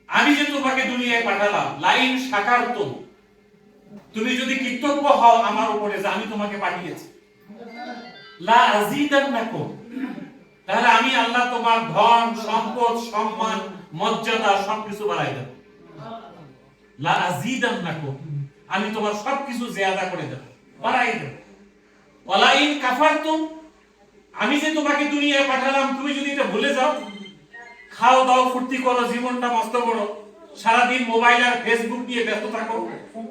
আমি যে তোমাকে দুনিয়ায় পাঠালাম, লাইন শাকারতুম, তুমি যদি কৃতজ্ঞ হও আমার উপরে যে আমি তোমাকে পাঠিয়েছি, লা আযীদান্নাকুম, তাহলে আমি আল্লাহ তোমার ধন সম্পদ সম্মান মর্যাদা সবকিছু বাড়াই দেব। লা আযীদান্নাকুম, আমি তোমার সবকিছু জিয়াদা করে দেব, বাড়াই দেব। ওয়ালা ইন কাফারতুম, আমি যে তোমাকে দুনিয়ায় পাঠালাম তুমি যদি এটা ভুলে যাও, খাও দাও ফুর্তি করো, জীবনটা মস্ত করো, সারাদিন মোবাইল আর ফেসবুক নিয়ে ব্যস্ত থাকো,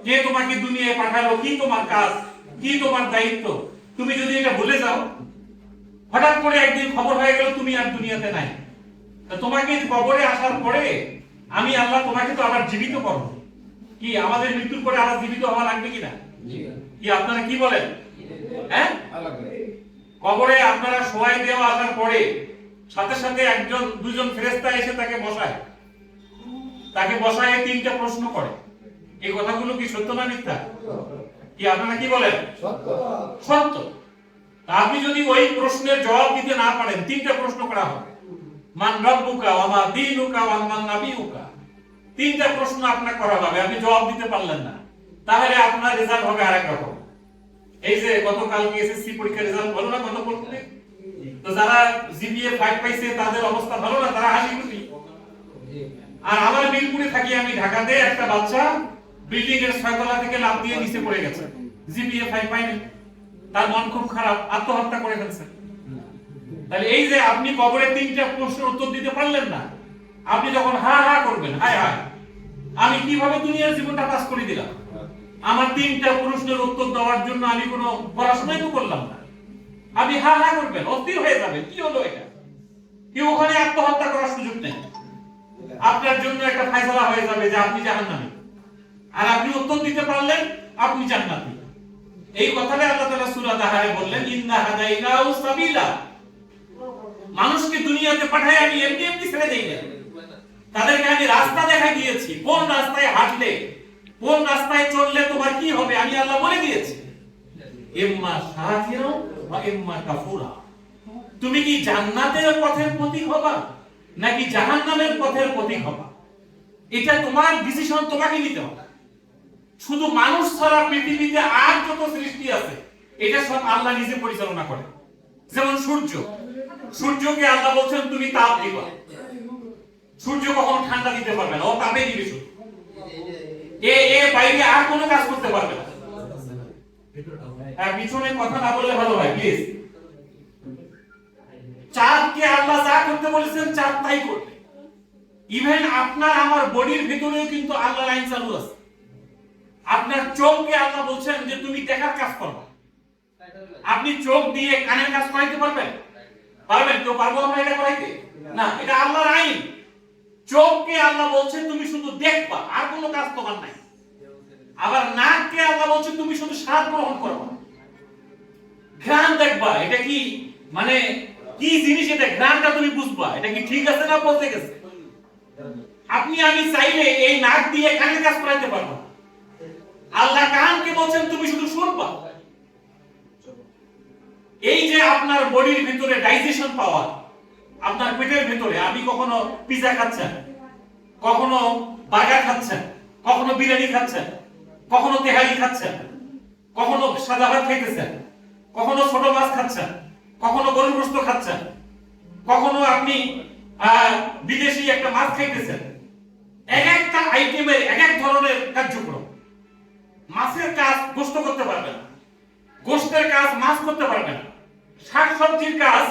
কে তোমাকে দুনিয়ায় পাঠালো, কি তোমার কাজ, কি তোমার দায়িত্ব, তুমি যদি এটা ভুলে যাও, হঠাৎ করে একদিন খবর হয়ে গেল তুমি আর দুনিয়াতে নাই, তোমাকে কবরে আসার পরে আমি আল্লাহ তোমাকে তো আবার জীবিত করব। কি আমাদের মৃত্যুর পরে আবার জীবিত হওয়া লাগবে কিনা? কি আপনারা কি বলেন? হ্যাঁ, কবরে আপনারা শোয়াই দেওয়া আসার পরে সাথে সাথে একজন দুজন ফেরেশতা এসে তাকে বসায় তিনটা প্রশ্ন করে। এই কথাগুলো কি সত্য না মিথ্যা? কি আপনারা কি বলেন? সত্য। আপনি যদি ওই প্রশ্নের জবাব দিতে না পারেন, তিনটা প্রশ্ন করা হবে। মান রাব্বুকা ওয়া মা দীনুকা ওয়া মান নাবিয়ুকা, তিনটা প্রশ্ন আপনাকে করা হবে, আপনি জবাব দিতে পারলেন না, তাহলে আপনার রেজাল্ট হবে আরেক রকম। এই যে গতকালকে এসএসসি পরীক্ষার রেজাল্ট ভালো না, গত পরীক্ষাতে তো যারা জিপিএ 5 পাইছে তাদের অবস্থা ভালো না, তারা হাসি খুশি। আর আমার মিরপুরে থাকি আমি, ঢাকাতে একটা বাচ্চা বিল্ডিং এর 6 তলা থেকে লাফ দিয়ে নিচে পড়ে গেছে, জিপিএ 5 পায়নি, তার মন খুব খারাপ, আত্মহত্যা করে ফেলছে। তাহলে এই যে আপনি কবরে তিনটা প্রশ্নের উত্তর দিতে পারলেন না, আপনি যখন হা হা করবেন, হায় হায় আমি কিভাবে দুনিয়ার জীবনটা পাস করে দিলাম, আমার তিনটা প্রশ্নের উত্তর দেওয়ার জন্য আমি কোনো পড়াশোনাই তো করলাম না, আপনি হা হা করবেন, অস্থির হয়ে যাবেন, কি হলো এটা, কি ওখানে আত্মহত্যা করার সুযোগ নেই, আপনার জন্য একটা ফয়সালা হয়ে যাবে যে আপনি জাহান্নামী, আর আপনি উত্তর দিতে পারলেন আপনি জান্নাতি। এই কথাটা আল্লাহ তাআলা সূরা দাহায় বললেন, ইন্না হাদাইনাহু সাবিলা, মানুষকে দুনিয়াতে পাঠায় আমি এমনি এমনি ছেড়ে দেই না, তাদেরকে আমি রাস্তা দেখা দিয়েছি, কোন রাস্তায় হাঁটলে কোন রাস্তায় চললে তোমার কি হবে আমি আল্লাহ বলে দিয়েছি। ইম্মা শাকিরা ওয়া ইম্মা কাফুরা, তুমি কি জান্নাতের পথের পথিক হবা নাকি জাহান্নামের পথের পথিক হবা, এটা তোমার ডিসিশন, তোমাকে নিতে হবে। শুধু মানুষ ছাড়া পৃথিবীতে আর যত সৃষ্টি আছে এটা সব আল্লাহ নিজে পরিচালনা করে। যেমন সূর্যকে আল্লাহ বলছেন তুমি তাপ দিবা, সূর্য কখনো ঠান্ডা দিতে পারবে না, ও তাপে দিবে শুধু, এ বাইরে আর কোনো কাজ করতে পারবে না। পিছনে কথা না বললে ভালো হয় প্লিজ। চাঁদকে আল্লাহ যা করতে বলেছেন চাঁদ তাই করবে। ইভেন আপনার আমার বডির ভিতরেও কিন্তু আল্লাহ লাইন চালু আছে। আপনার চোখকে আল্লাহ বলছেন যে তুমি দেখার কাজ করো, আপনি চোখ দিয়ে কানের কাজ করাইতে পারবেন? কেউ পারবো আমরা এটা করাইতে? না, এটা আল্লাহর আইন। চোখকে আল্লাহ বলছেন তুমি শুধু দেখবা, আর কোনো কাজ তোমার নাই। আবার নাককে আল্লাহ বলছেন তুমি শুধু স্বাদ গ্রহণ করবা, ঘ্রাণ দেখবা, এটা কি মানে কি জিনিস, এটা ঘ্রাণটা তুমি বুঝবা, এটা কি ঠিক আছে না বলতে গেছে। আপনি আমি চাইলে এই নাক দিয়ে কানের কাজ করাইতে পারবো। আল্লাহ কানকে বলছেন তুমি শুধু শুনবা। এই যে আপনার বডির ভিতরে ডাইজেশন পাওয়ার, আপনার পেটের ভিতরে আপনি কখনো পিজা খাচ্ছেন, কখনো বার্গার খাচ্ছেন, কখনো বিরিয়ানি খাচ্ছেন, কখনো তেহারি খাচ্ছেন, কখনো সাদা ভাত খাইতেছেন, কখনো ছোট মাছ খাচ্ছেন, কখনো গরুর গোশত খাচ্ছেন, কখনো আপনি বিদেশি একটা মাছ খাইতেছেন। এক একটা আইটেমের এক এক ধরনের কার্যক্রম। মাছের কাজ গোশত করতে পারবে না, গোশতের কাজ মাছ করতে পারবে না, শাকসবজির কাজ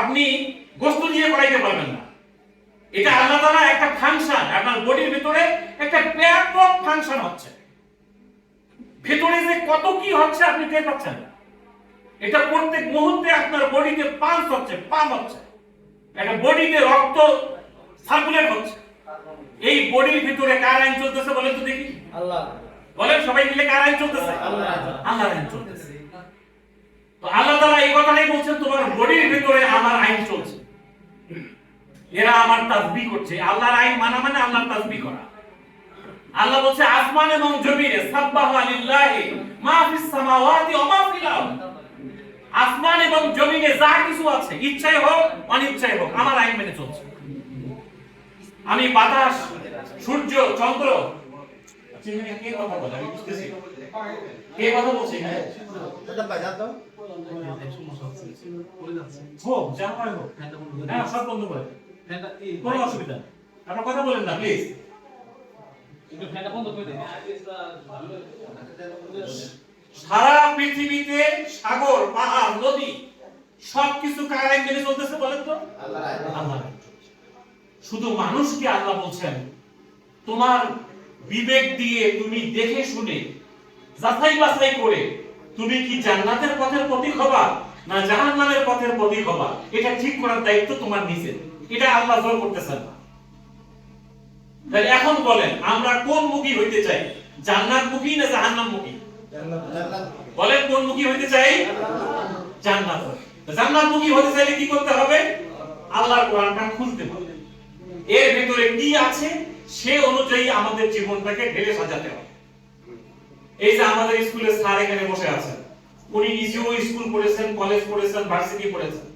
আপনি গোশত দিয়ে করাইতে পারবেন না। এটা আল্লাহ তাআলা একটা ফাংশন, আপনার বডির ভিতরে একটা ব্যাপক ফাংশন হচ্ছে, ভিতরে যে কত কি হচ্ছে আপনি টের পাচ্ছেন না। এটা প্রত্যেক মুহূর্তে আপনার বডিতে পাম্প হচ্ছে, একটা বডিতে রক্ত সার্কুলেট হচ্ছে। এই বডির ভিতরে কার আইন চলতেছে বলেন তো দেখি? আল্লাহ। বলেন সবাই মিলে কার আইন চলতেছে? আল্লাহর আইন চলতেছে। তো আল্লাহ তাআলা এই কথাটাই বলছেন তোমার বডির ভিতরে আমার আইন চলছে, এরা আমার তাসবিহ করছে। আল্লাহর আইন মানা মানে আল্লাহর তাসবিহ করা। আল্লাহ বলছে আসমান এবং জমিনে সাব্বাহু লিল্লাহি মা ফিস সামাওয়াতি ওয়া মা ফিল আরদ, আসমান এবং জমিনে যা কিছু আছে ইচ্ছায় হোক অনিচ্ছায় হোক আমার আইন মেনে চলছে। আমি বাতাস, সূর্য, চন্দ্র। কে কথা বলে আমি বুঝতেছি, কে কথা বলছে? হ্যাঁ হোক, যা হয় হোক, হ্যাঁ সব বন্ধ করে, কোনো অসুবিধা নেই, আপনার কথা বলেন না প্লিজ। সারা পৃথিবীতে সাগর, পাহাড়, নদী সবকিছু কার আইন মেনে চলতেছে বলেন তো? আল্লাহ। শুধু মানুষকে আল্লাহ বলছেন তোমার বিবেক দিয়ে তুমি দেখে শুনে যাচাই বাছাই করে তুমি কি জান্নাতের পথের পথিক হবা না জাহান্নামের পথের পথিক হবা, এটা ঠিক করার দায়িত্ব তোমার নিজের। এটা আল্লাহ জোর করতেছেন না। তাহলে এখন বলেন আমরা কোন মুখী হইতে চাই, জান্নাত মুখী না জাহান্নাম মুখী? বলেন কোন মুখী হইতে চাই? জান্নাত। জান্নাত মুখী হতে চাইলে কি করতে হবে? আল্লাহর কোরআনটা খুঁজতে হবে, এর ভিতরে কি আছে সে অনুযায়ী আমাদের জীবনটাকে ঢেলে সাজাতে হবে। এই যে আমাদের স্কুলের স্যার এখানে বসে আছেন, উনি নিজেও স্কুল পড়েছেন, কলেজ পড়েছেন, ভার্সিটি পড়েছেন।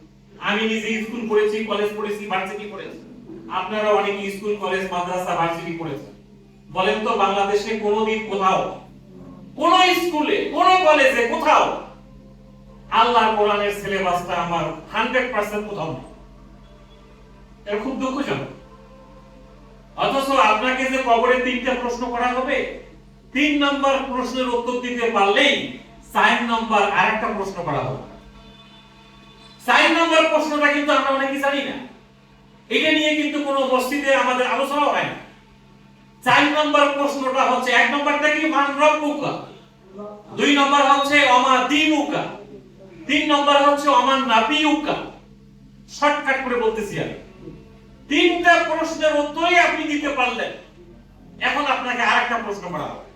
আমি নিজে স্কুল পড়েছি, কলেজ পড়েছি, ভার্সিটি পড়েছি। আপনারা অনেক স্কুল, কলেজ, মাদ্রাসা, ভার্সিটি পড়েছেন। বলেন তো বাংলাদেশে কোনোদিন কোথাও কোন স্কুলে, কোন কলেজে, কোথাও আল্লাহর কোরআনের সিলেবাসটা আমার 100% কোথাও নেই। এটা খুব দুঃখজনক। অথচ আপনাকে যে কবরে 3টা প্রশ্ন করা হবে, 3 নম্বর প্রশ্নের উত্তর দিতে পারলেই 4 নম্বর আরেকটা প্রশ্ন করা হবে। 4 নম্বর প্রশ্নটা কিন্তু আমরা অনেকেই জানি না, এটা নিয়ে কিন্তু কোনো মসজিদে আমাদের আলোচনা হয় না। 4 নম্বর প্রশ্নটা হচ্ছে, 1 নম্বরটা কি মান রব্বুকা, 2 নম্বর হচ্ছে ওমা দীনুকা, 3 নম্বর হচ্ছে ওমান নাবিয়ুকা। শর্টকাট করে বলতেছি আমি, 3টা প্রশ্নের উত্তরই আপনি দিতে পারলেন, এখন আপনাকে আরেকটা প্রশ্ন করা হবে।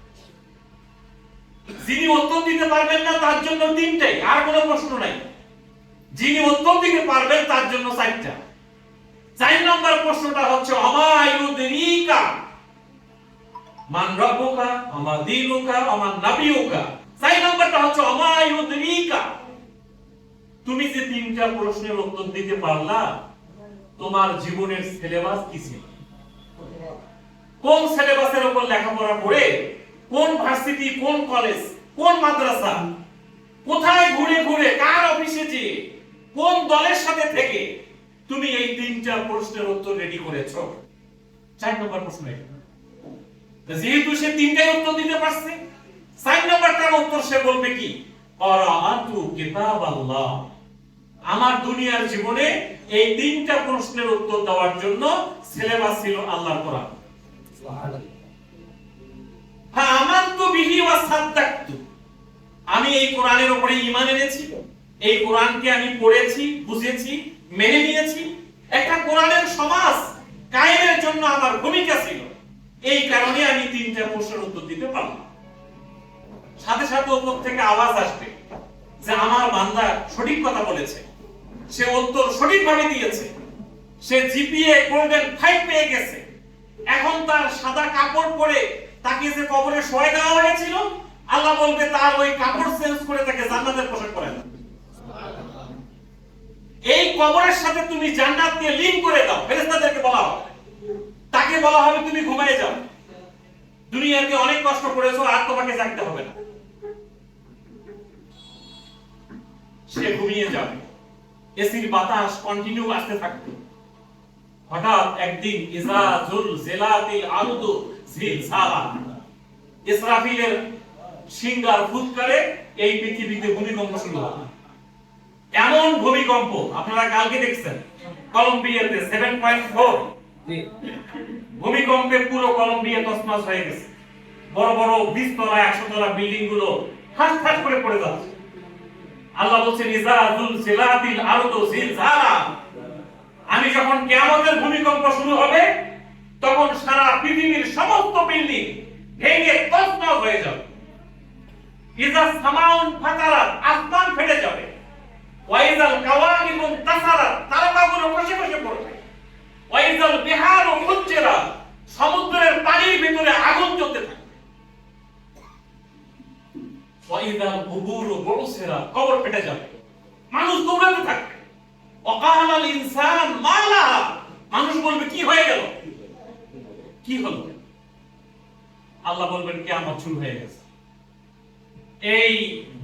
যিনি উত্তর দিতে পারবেন না তার জন্য 3টাই, আর কোনো প্রশ্ন নাই। যিনি উত্তর দিতে পারবেন তার জন্য 4টা। 4 নম্বর প্রশ্নটা হচ্ছে ওমা ইউদরিকা মান রব্বুকা ওমা দীনুকা ওমান নাবিয়ুকা। 4 নম্বরটা হচ্ছে ওমা ইউদরিকা, তুমি যে 3টা প্রশ্নের উত্তর দিতে পারলা, তোমার জীবনের সিলেবাস কি ছিল, কোন সিলেবাসের উপর লেখাপড়া করে, কোন ভার্সিটি, কোন কলেজ, কোন মাদ্রাসা, কোথায় ঘুরে ঘুরে, কার অফিসে যে, কোন দলের সাথে থেকে তুমি এই 3টা প্রশ্নের উত্তর রেডি করেছো। 4 নম্বর প্রশ্ন এটা। যেহেতু সে 3টাই উত্তর দিতে পারছে, 4 নম্বরটার উত্তর সে বলবে কি, ক্বারাআতু কিতাবাল্লাহ। আমার দুনিয়ার জীবনে এই 3টা প্রশ্নের উত্তর দেওয়ার জন্য সিলেবাস ছিল আল্লাহর কোরআন। আমানতু বিহি ওয়া সাদ্দাকতু, আমি এই কোরআনের উপরে ঈমান এনেছি, এই কোরআনকে আমি পড়েছি, বুঝেছি, মেনে নিয়েছি। একটা কোরআনের সমাজ কায়েমের জন্য আমার ভূমিকা ছিল, এই কারণে আমি 3টা প্রশ্নের উত্তর দিতে পারলাম। সাথে সাথে উপর থেকে আওয়াজ আসবে যে আমার বান্দা সঠিক কথা বলেছে, সে উত্তর সঠিকভাবে দিয়েছে, সে জিপিএ গোল্ডেন 5 পেয়ে গেছে। এখন তার সাদা কাপড় পরে তাকে যে কবরে শোয়া দেওয়া হয়েছিল, আল্লাহ বলবে তার ওই কাপড় চেঞ্জ করে তাকে জান্নাতের পোশাক পরায় দাও। এই কবরের সাথে তুমি জান্নাতকে লিংক করে দাও, ফেরেশতাদেরকে বলা হবে। তাকে বলা হবে তুমি ঘুমিয়ে যাও, দুনিয়াতে অনেক কষ্ট করেছো, আর তোমাকে জাগতে হবে না। সে ঘুমিয়ে যাবে, এসির বাতাস কন্টিনিউ আসতে থাকবে। হঠাৎ একদিন ইজা জুলজিলাতিল আরদু জিলজালা, ইসরাফিলের সিংহার ফুৎকারে এই পৃথিবীতে ভূমিকম্প শুরু হবে। এমন ভূমিকম্প আপনারা কালকে দেখছেন কলম্বিয়াতে 7.4 ভূমিকম্পে পুরো কলম্বিয়া তছনছ হয়ে গেছে। বড় বড় 20 তলা 100 তলা বিল্ডিং গুলো ঠাস ঠাস করে পড়ে যাচ্ছে। আল্লাহ বলছেন ইজা জুলজিলাতিল আরদু জিলজালা, আমি যখন কিয়ামতের ভূমিকম্প শুরু হবে তখন সারা পৃথিবীর সমস্ত বিল্ডিং ভেঙে তছনছ হয়ে যাবে। ইজা সামাউন ফাতারাত, আসমান ফেটে যাবে। ওয়াইজাল কাওয়াকিবু তাসারাত, তারকাগুলো খসে খসে পড়বে। ওয়াইজাল বিহারু ফুজ্জিরাত, সমুদ্রের পানির ভিতরে আগুন জ্বলতে থাকবে। ওয়াইজাল কুবুরু বুসিরাত, কবর ফেটে যাবে, মানুষ দৌড়াতে থাকবে। ওয়াকালাল ইনসান মালা, মানুষ বলবে কি হয়ে গেল, কি হলো? আল্লাহ বলবেন কিয়ামত শুরু হয়ে গেছে। এই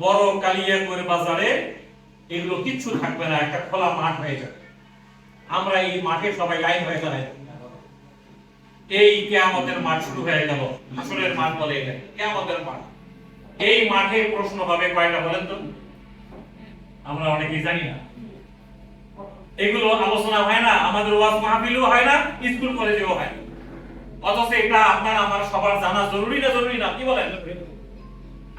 বড় কালিয়াকৈর বাজারে এগুলো কিচ্ছু থাকবে না, একটা খোলা মাঠ হয়ে যাবে। আমরা এই মাঠে সবাই লাইন হয়ে দাঁড়াই, এই কিয়ামতের মাঠ শুরু হয়ে গেল। হাসরের মাঠ বলে এটা, কিয়ামতের মাঠ। এই মাঠে প্রশ্ন হবে কয়টা বলেন তো? আমরা অনেকেই জানি না। এগুলো আলোচনা হয় না, আমাদের ওয়াজ মাহফিলও হয় না, স্কুল কলেজেও হয় না। অথচ এটা আপনার আমার সবার জানা জরুরি না? জরুরি না? কি বলেন?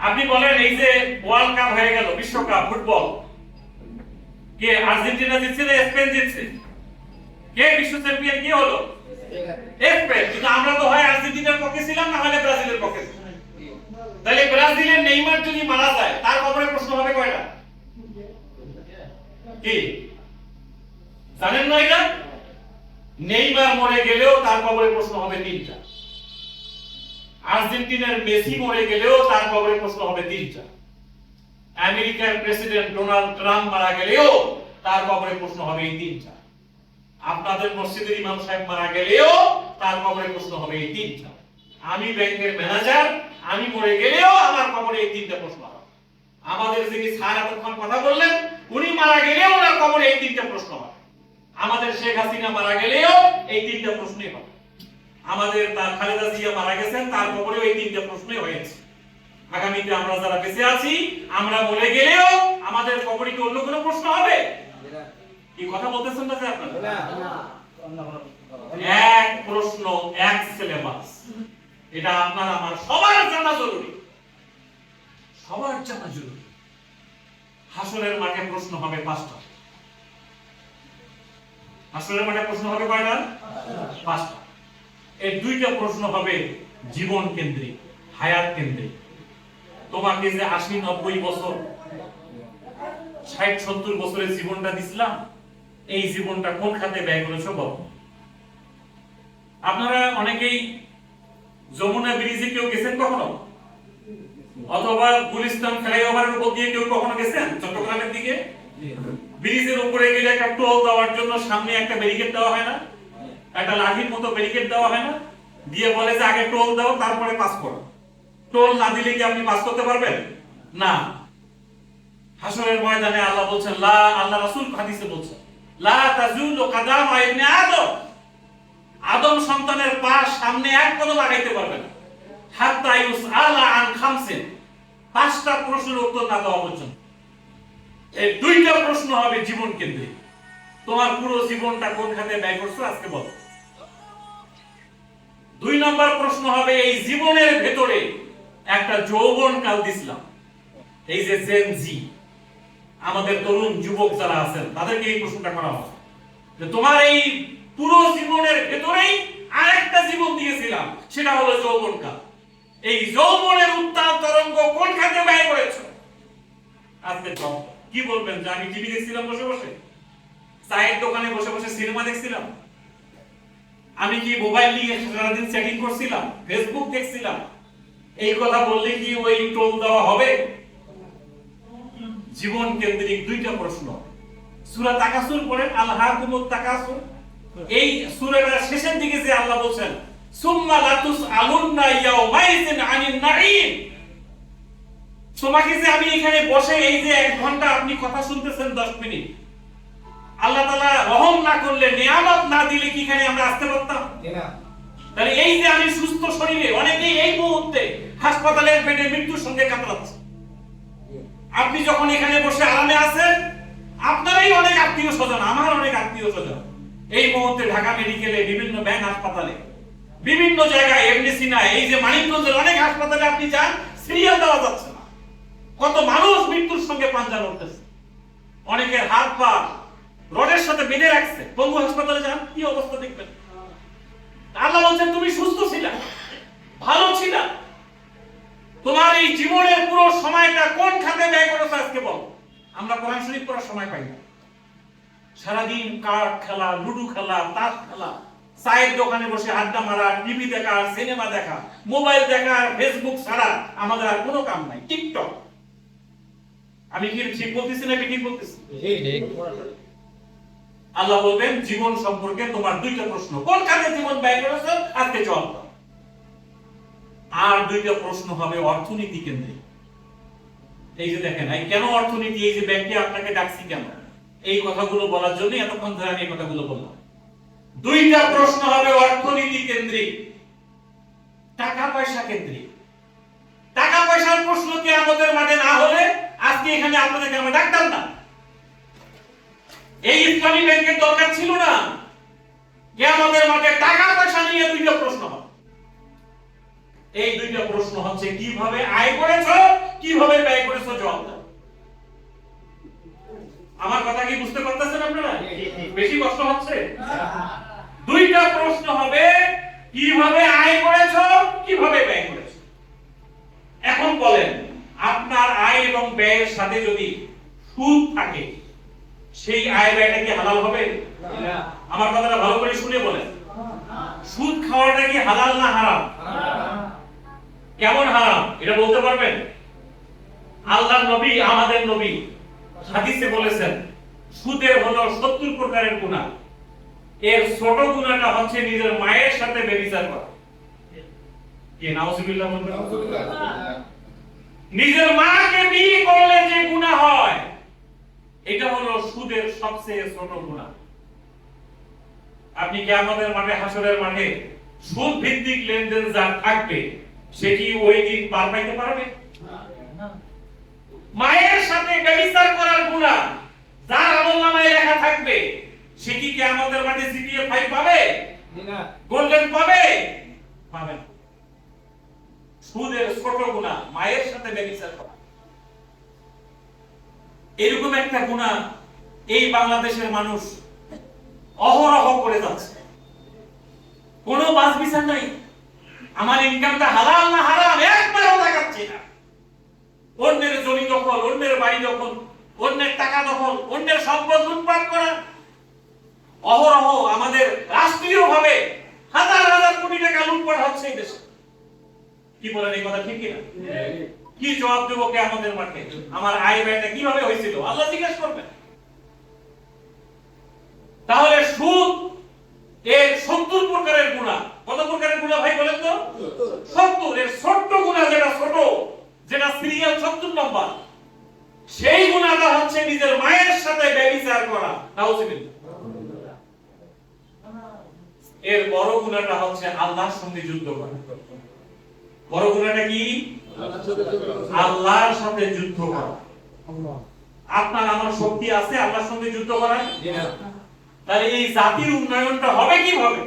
আপনি বলেন এই যে ওয়ার্ল্ড কাপ হয়ে গেল, বিশ্বকাপ ফুটবল, কে আর্জেন্টিনা জিতছে না স্পেন জিতছে? কে বিশ্ব চ্যাম্পিয়ন কি হলো? স্পেন। কিন্তু আমরা তো হয় আর্জেন্টিনার পক্ষে ছিলাম, না হলে ব্রাজিলের পক্ষে ছিলাম। তাহলে ব্রাজিলের নেইমার যদি মারা যায়, তার কবরে প্রশ্ন হবে কয়টা? কি জানেন না এটা? নেইমার মরে গেলেও তার কবরে প্রশ্ন হবে 3টা। আর্জেন্টিনার মেসি মরে গেলেও তার কবরে প্রশ্ন হবে 3টা। আমেরিকার প্রেসিডেন্ট ডোনাল্ড ট্রাম্প মারা গেলেও তার কবরে প্রশ্ন হবে এই 3টা। আপনাদের মসজিদের ইমাম সাহেব মারা গেলেও তার কবরে প্রশ্ন হবে এই 3টা। আমি ব্যাংকের ম্যানেজার, আমি মরে গেলেও আমার কবরে এই 3টা প্রশ্ন হবে। আমাদের যিনি স্যার এতক্ষণ কথা বললেন, উনি মারা গেলেও ওনার কবরে এই 3টা প্রশ্ন হবে। আমাদের শেখ হাসিনা মারা গেলেও এই 3টা প্রশ্নই হবে। আমাদের তার খালেদা জিয়া মারা গেছেন, তার কবরেও এই 3টা প্রশ্নই হয়েছে। আগামীতে আমরা যারা বেঁচে আছি, আমরা মরে গেলেও আমাদের কবরে কি অন্য কোনো প্রশ্ন হবে? কি কথা বলতেছেন না আপনারা? এক প্রশ্ন, এক সিলেবাস। এটা আপনার আমার সবার জানা জরুরি, সবার জানা জরুরি। হাসরের মাঠে প্রশ্ন হবে 5টা। হাসরের মাঠে প্রশ্ন হবে কয়টা? 5টা। এই 2টা প্রশ্ন হবে জীবন কেন্দ্রিক, হায়াত কেন্দ্রিক। তোমাকে যে 80-90 বছর, 60-70 বছরের জীবনটা দিছিলাম, এই জীবনটা কোন খাতে ব্যয় করেছো বলো? আপনারা অনেকেই যমুনা ব্রিজে কেউ গেছেন কখনো? অথবা গুলিস্তান ফ্লাইওভারের উপর দিয়ে কেউ কখনো গেছেন চট্টগ্রামের দিকে? ব্রিজের উপরে গেলে একটা টোল দেওয়ার জন্য সামনে একটা ব্যারিকেড দেওয়া হয় না? একটা লাঠির মতো ব্যারিকেড দেওয়া হয় না? দিয়ে বলে যে আগে টোল দাও, তারপরে পাস করো। টোল না দিলে কি আপনি পাস করতে পারবেন? না। হাসরের ময়দানে আল্লাহ বলছেন, আল্লাহ রাসূল হাদিসে বলছেন, লা তাজুলু কাদামা ইবনে আদম, আদম সন্তানের পা সামনে এক কদম আগাইতে পারবে না, হাত্তা ইউসআলা আন খামসিন, 5টা প্রশ্নের উত্তর না দেওয়া পর্যন্ত। এই 2টা প্রশ্ন হবে জীবন কেন্দ্রিক। তোমার পুরো জীবনটা কোন খাতে ব্যয় করছো আজকে বলো। 2 নম্বর প্রশ্ন হবে এই জীবনের ভেতরে একটা যৌবন কাল দিছিলাম, এই যে জেন জি, আমাদের তরুণ যুবক যারা আছেন তাদেরকে এই প্রশ্নটা করা হবে যে তোমার এই পুরো জীবনের ভেতরেই আরেকটা জীবন দিয়েছিলাম, সেটা হলো যৌবনকাল। এই যৌবনের উত্তাল তরঙ্গ কোন খাতে ব্যয় করেছো আজকে কি বলবেন? যে আমি টিভি দেখছিলাম বসে বসে, চায়ের দোকানে বসে বসে সিনেমা দেখছিলাম, আমি কি মোবাইল নিয়ে সারাদিন চ্যাটিং করছিলাম, ফেসবুক দেখছিলাম, এই কথা বললে কি ওই টোল দেওয়া হবে? জীবন কেন্দ্রিক 2টা প্রশ্ন। সূরা তাকাসুর পড়েন, আলহাকুমুত তাকাসুর। এই সূরাটার শেষের দিকে যে আল্লাহ বলেন, সুম্মা লাতুসআলুন্না ইয়াওমাইযিন আনিন নাঈম, তোমাকে যে আমি এখানে বসে এই যে 1 ঘন্টা আপনি কথা শুনতেছেন 10 মিনিট, আল্লাহ তাআলা রহম না করলে, নিয়ামত না দিলে কি এখানে আমরা আসতে পারতাম? না। তাহলে এই যে আমি সুস্থ শরীরে, অনেকেই এই মুহূর্তে হাসপাতালের বেডে মৃত্যুর সঙ্গে কাতরাচ্ছে। আপনি যখন এখানে বসে আরামে আছেন, আপনারই অনেক আত্মীয় স্বজন, আমার অনেক আত্মীয় স্বজন এই মুহূর্তে ঢাকা মেডিকেলে, বিভিন্ন ব্যাংক হাসপাতালে, বিভিন্ন জায়গায়, এমডিসি না, এই যে মানিকগঞ্জের অনেক হাসপাতালে আপনি যান, সিরিয়াল দেওয়া যাচ্ছে না। কত মানুষ মৃত্যুর সঙ্গে পাঞ্জা লড়তেছে, অনেকের হাত পা রডের সাথে বেঁধে রাখছে। পঙ্গু হাসপাতালে যান, কি অবস্থা দেখবেন। আল্লাহ বলছেন তুমি সুস্থ ছিলা, ভালো ছিলা, তোমার এই জীবনের পুরো সময়টা কোন খাতে ব্যয় করেছো আজকে বল। আমরা কোরআন শরীফ পড়ার সময় পাই না, সারাদিন কার্ড খেলা, লুডু খেলা, তাস খেলা, চায়ের দোকানে বসে আড্ডা মারা, টিভি দেখা, সিনেমা দেখা, মোবাইল দেখা, ফেসবুক ছাড়া আমাদের আর কোনো কাম নাই। টিকটক, আমি কি ঠিক বলতেছি নাকি ঠিক বলতেছি? আল্লাহ বলবেন জীবন সম্পর্কে তোমার দুইটা প্রশ্ন, কোন কাজে জীবন ব্যয় করেছো আজকে জবাব দাও। আর দুইটা প্রশ্ন হবে অর্থনীতি কেন্দ্রিক। এই যে দেখেন, এই কেন অর্থনীতি, এই যে ব্যাংকে আপনাকে ডাকছি কেন, এই কথাগুলো বলার জন্য এতক্ষণ ধরে আমি এই কথাগুলো বললাম। দুইটা প্রশ্ন হবে অর্থনীতি কেন্দ্রিক, টাকা পয়সা কেন্দ্রিক। টাকা পয়সার প্রশ্ন কি আমাদের মাঠে না হলে আজকে এখানে আপনাদেরকে আমরা ডাকতাম না। এই ইসলামী ব্যাংকের দরকার ছিল না। যে আমাদের মাঠে টাকা পয়সা নিয়ে দুইটা প্রশ্ন হবে। এই দুইটা প্রশ্ন হচ্ছে কিভাবে আয় করেছো, কিভাবে ব্যয় করেছো, জবাব দাও। আমার কথা কি বুঝতে পারতেছেন আপনারা? বেশি কষ্ট হচ্ছে? দুইটা প্রশ্ন হবে, কিভাবে আয় করেছো, কিভাবে ব্যয় করেছো। এখন বলেন, আপনার আয় এবং ব্যয়ের সাথে যদি সুদ থাকে, সেই আয় ব্যয়টা কি হালাল হবে? আমার কথাটা ভালো করে শুনে বলেন। সুদ খাওয়াটা কি হালাল না হারাম? কেমন হারাম এটা বলতে পারবেন? আল্লাহর নবী, আমাদের নবী হাদিসে বলেছেন, সুদের হলো 70 প্রকারের গুনাহ। এর ছোট গুনাহটা হচ্ছে নিজের মায়ের সাথে ব্যভিচার করা। কি নাউজুবিল্লাহ বলবেন? নিজের মাকে বিয়ে করলে যে গুনাহ হয়, এটা হলো সুদের সবচেয়ে ছোট গুনাহ। আপনি কিয়ামতের মাঠে, হাসরের মাঠে সুদ ভিত্তিক লেনদেন যা থাকবে, সেটি ওই দিন পার পাইতে পারবে? মায়ের সাথে ব্যভিচার করার গুনাহ যার আমলনামায় লেখা থাকবে, সেটি কিয়ামতের মাঠে জিপিএ 5 পাবে না, গোল্ডেন পাবে? পাবে না। সুদের ছোট গুনাহ মায়ের সাথে ব্যভিচার করা, এরকম একটা গুনাহ এই বাংলাদেশের মানুষ অহরহ করে যাচ্ছে। কোনো বাস বিচার নাই। আমার ইনকামটা হালাল না হারাম একবারও দেখাচ্ছে না। অন্যের জমি দখল, অন্যের বাড়ি দখল, অন্যের টাকা দখল, অন্যের সম্পদ লুটপাট করা। অহরহ আমাদের রাষ্ট্রীয়ভাবে হাজার হাজার কোটি টাকা লুটপাট হচ্ছে এই দেশে। কি বলেন, এই কথা ঠিক কি না? কি জবাব দেবো কিয়ামতের মাঠে? আমার আয় ব্যয়টা কিভাবে হয়েছিল আল্লাহ জিজ্ঞেস করবেন। তাহলে সুদ এর 70 প্রকারের গুনাহ। কত প্রকারের গুনাহ ভাই বলেন তো? 70। এর ছোট গুনাহ যেটা ছোট, যেটা সিরিয়াল 70 নম্বর, সেই গুনাহটা হচ্ছে নিজের মায়ের সাথে ব্যভিচার করা। নাউজুবিল্লাহ। এর বড় গুনাহটা হচ্ছে আল্লাহর সঙ্গে যুদ্ধ করা। বড় গুনাহটা কি? আল্লাহর সাথে যুদ্ধ করা। আপনার আমার শক্তি আছে আল্লাহর সঙ্গে যুদ্ধ করার? তাহলে এই জাতির উন্নয়নটা হবে কিভাবে?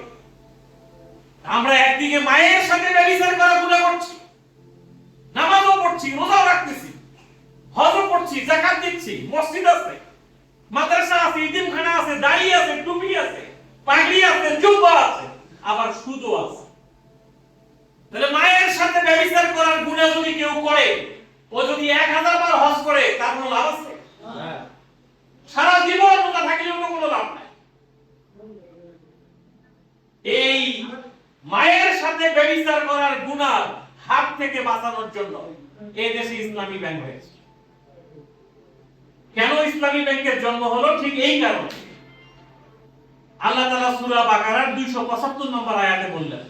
আমরা একদিকে মায়ের সাথে ব্যভিচার করা গুনাহ করছি, নামাজও পড়ছি, রোজাও রাখতেছি, হজও পড়ছি, যাকাত দিচ্ছি, মসজিদ আছে, মাদ্রাসা আছে, ইতিমখানা আছে, দাড়ি আছে, টুপি আছে, পাগড়ি আছে, জুব্বা আছে, আবার সুদও আছে। তাহলে মায়ের সাথে ব্যভিচার করার গুনাহ যদি কেউ করে, ও যদি 1000 বার হজ করে, তার কোনো লাভ আছে? সারা জীবন রোজা থাকলেও কোনো লাভ নাই। এই মায়ের সাথে ব্যভিচার করার গুনাহ হাত থেকে বাঁচানোর জন্য এই দেশে ইসলামী ব্যাংক হয়েছে। কেন ইসলামী ব্যাংকের জন্ম হলো? ঠিক এই কারণে। আল্লাহ তাআলা সূরা বাকারার 275 নম্বর আয়াতে বললেন,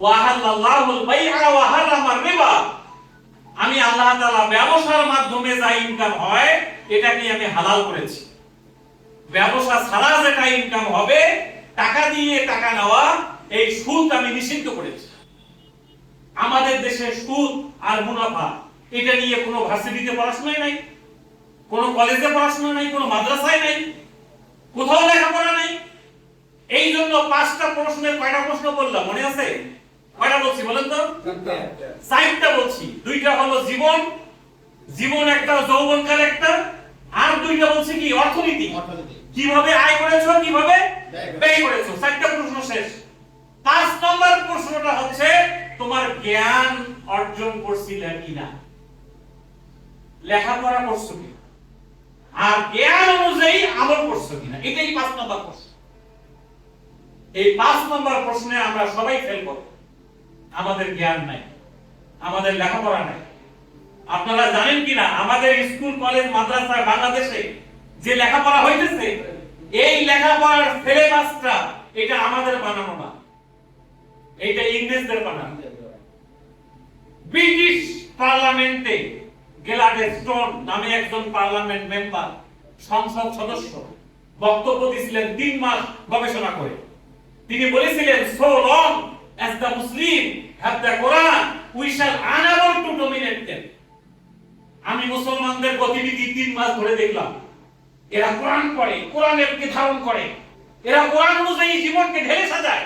ওয়াহাল্লাল্লাহুল বাইআ ওয়া হারামার রিবা। আমি আল্লাহ তাআলা ব্যবসার মাধ্যমে যা ইনকাম হয়, এটাকে আমি হালাল করেছি। ব্যবসা ছাড়া যেটা ইনকাম হবে, টাকা দিয়ে টাকা নেওয়া, এই সুদ আমি নিষিদ্ধ করেছি। আমাদের দেশে সুদ আর মুনাফা, এটা নিয়ে কোনো ভার্সিটিতে পড়াশোনা নাই, কোনো কলেজে পড়াশোনা নাই, কোনো মাদ্রাসায় নাই, কোথাও লেখাপড়া নাই। এই জন্য 5টা প্রশ্নের কয়টা প্রশ্ন বললাম মনে আছে? কয়টা বলছি বলেন তো? 4টা বলছি। 2টা হলো জীবন, জীবন একটা, যৌবনকাল একটা, আর 2টা বলছি কি? অর্থনীতি। কিভাবে আয় করেছো, কিভাবে ব্যয় করেছো। 4টা প্রশ্ন শেষ। 5 নম্বর প্রশ্নটা হচ্ছে তোমার জ্ঞান অর্জন করছিলে কিনা, লেখাপড়া করছো কিনা, আর জ্ঞান অনুযায়ী আমল করছো কিনা। এটাই 5 নম্বর প্রশ্ন। এই 5 নম্বর প্রশ্নে আমরা সবাই ফেল করব। আমাদের জ্ঞান নাই, আমাদের লেখাপড়া নাই। আপনারা জানেন কিনা আমাদের স্কুল কলেজ মাদ্রাসা বাংলাদেশে যে লেখাপড়া হইতেছে, এই লেখাপড়ার সিলেবাসটা এটা আমাদের বানানো না, এটা ইংরেজদের বানানো। ব্রিটিশ পার্লামেন্টে গ্ল্যাডস্টোন নামে একজন পার্লামেন্ট মেম্বার, সংসদ সদস্য বক্তব্য দিয়েছিলেন 3 মাস গবেষণা করে। তিনি বলেছিলেন, so long as the Muslim have the Quran we shall unable to dominate them। আমি মুসলমানদের গতিবিধি 3 মাস ধরে দেখলাম, এরা কোরআন পড়ে, কোরআনকে ধারণ করে, এরা কোরআন অনুযায়ী জীবনকে ঢেলে সাজায়।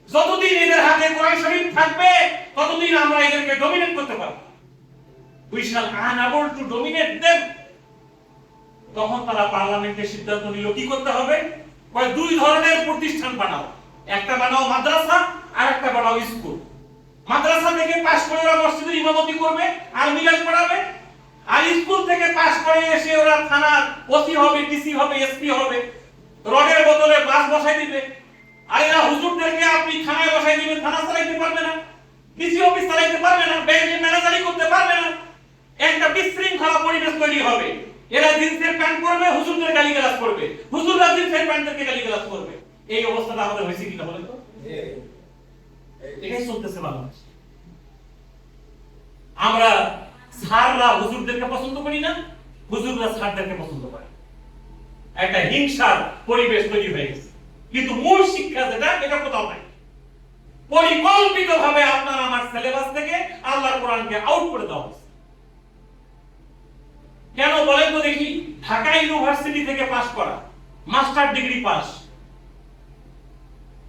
যতদিন এদের হাতে কোরআন শরীফ থাকবে ততদিন আমরা এদেরকে ডমিনেট করতে পারব। we shall unable to dominate them। তখন তারা পার্লামেন্টে সিদ্ধান্ত নিল কি করতে হবে, কয় 2 ধরনের প্রতিষ্ঠান বানাও, একটা বানাও মাদ্রাসা আর একটা বানাও স্কুল। মাদ্রাসা থেকে পাশ করে ওরা মসজিদের ইমামতি করবে আর মিলাদ পড়াবে, আর স্কুল থেকে পাশ করে এসে ওরা থানার ওসি হবে, ডিসি হবে, এসপি হবে, রডের বদলে বাস বসাই দিবে। আর এরা হুজুরদেরকে আপনি থানায় বসাই দিবেন, থানা চালাইতে পারবে না, ডিসি অফিস চালাইতে পারবে না, ব্যাংকের ম্যানেজারই করতে পারবে না। একটা বিশৃঙ্খলা পরিবেশ তৈরি হবে। এরা জিন্সের প্যান্ট পরবে, হুজুরদের গালিগালাজ করবে, হুজুররা জিন্সের প্যান্টদেরকে গালিগালাজ করবে। এই অবস্থাটা আমাদের হয়েছে কিনা বলেন তো? এটাই চলতেছে বাংলাদেশে। আমরা স্যাররা হুজুরদেরকে পছন্দ করি না, হুজুররা স্যারদেরকে পছন্দ করে। একটা হিংসার পরিবেশ তৈরি হয়ে গেছে। কিন্তু মূল শিক্ষা যেটা, এটা কোথাও নাই। পরিকল্পিতভাবে আপনার আমার সিলেবাস থেকে আল্লাহর কোরআনকে আউট করে দেওয়া হয়েছে। কেন বলেন তো দেখি? ঢাকা ইউনিভার্সিটি থেকে পাস করা, মাস্টার ডিগ্রি পাস,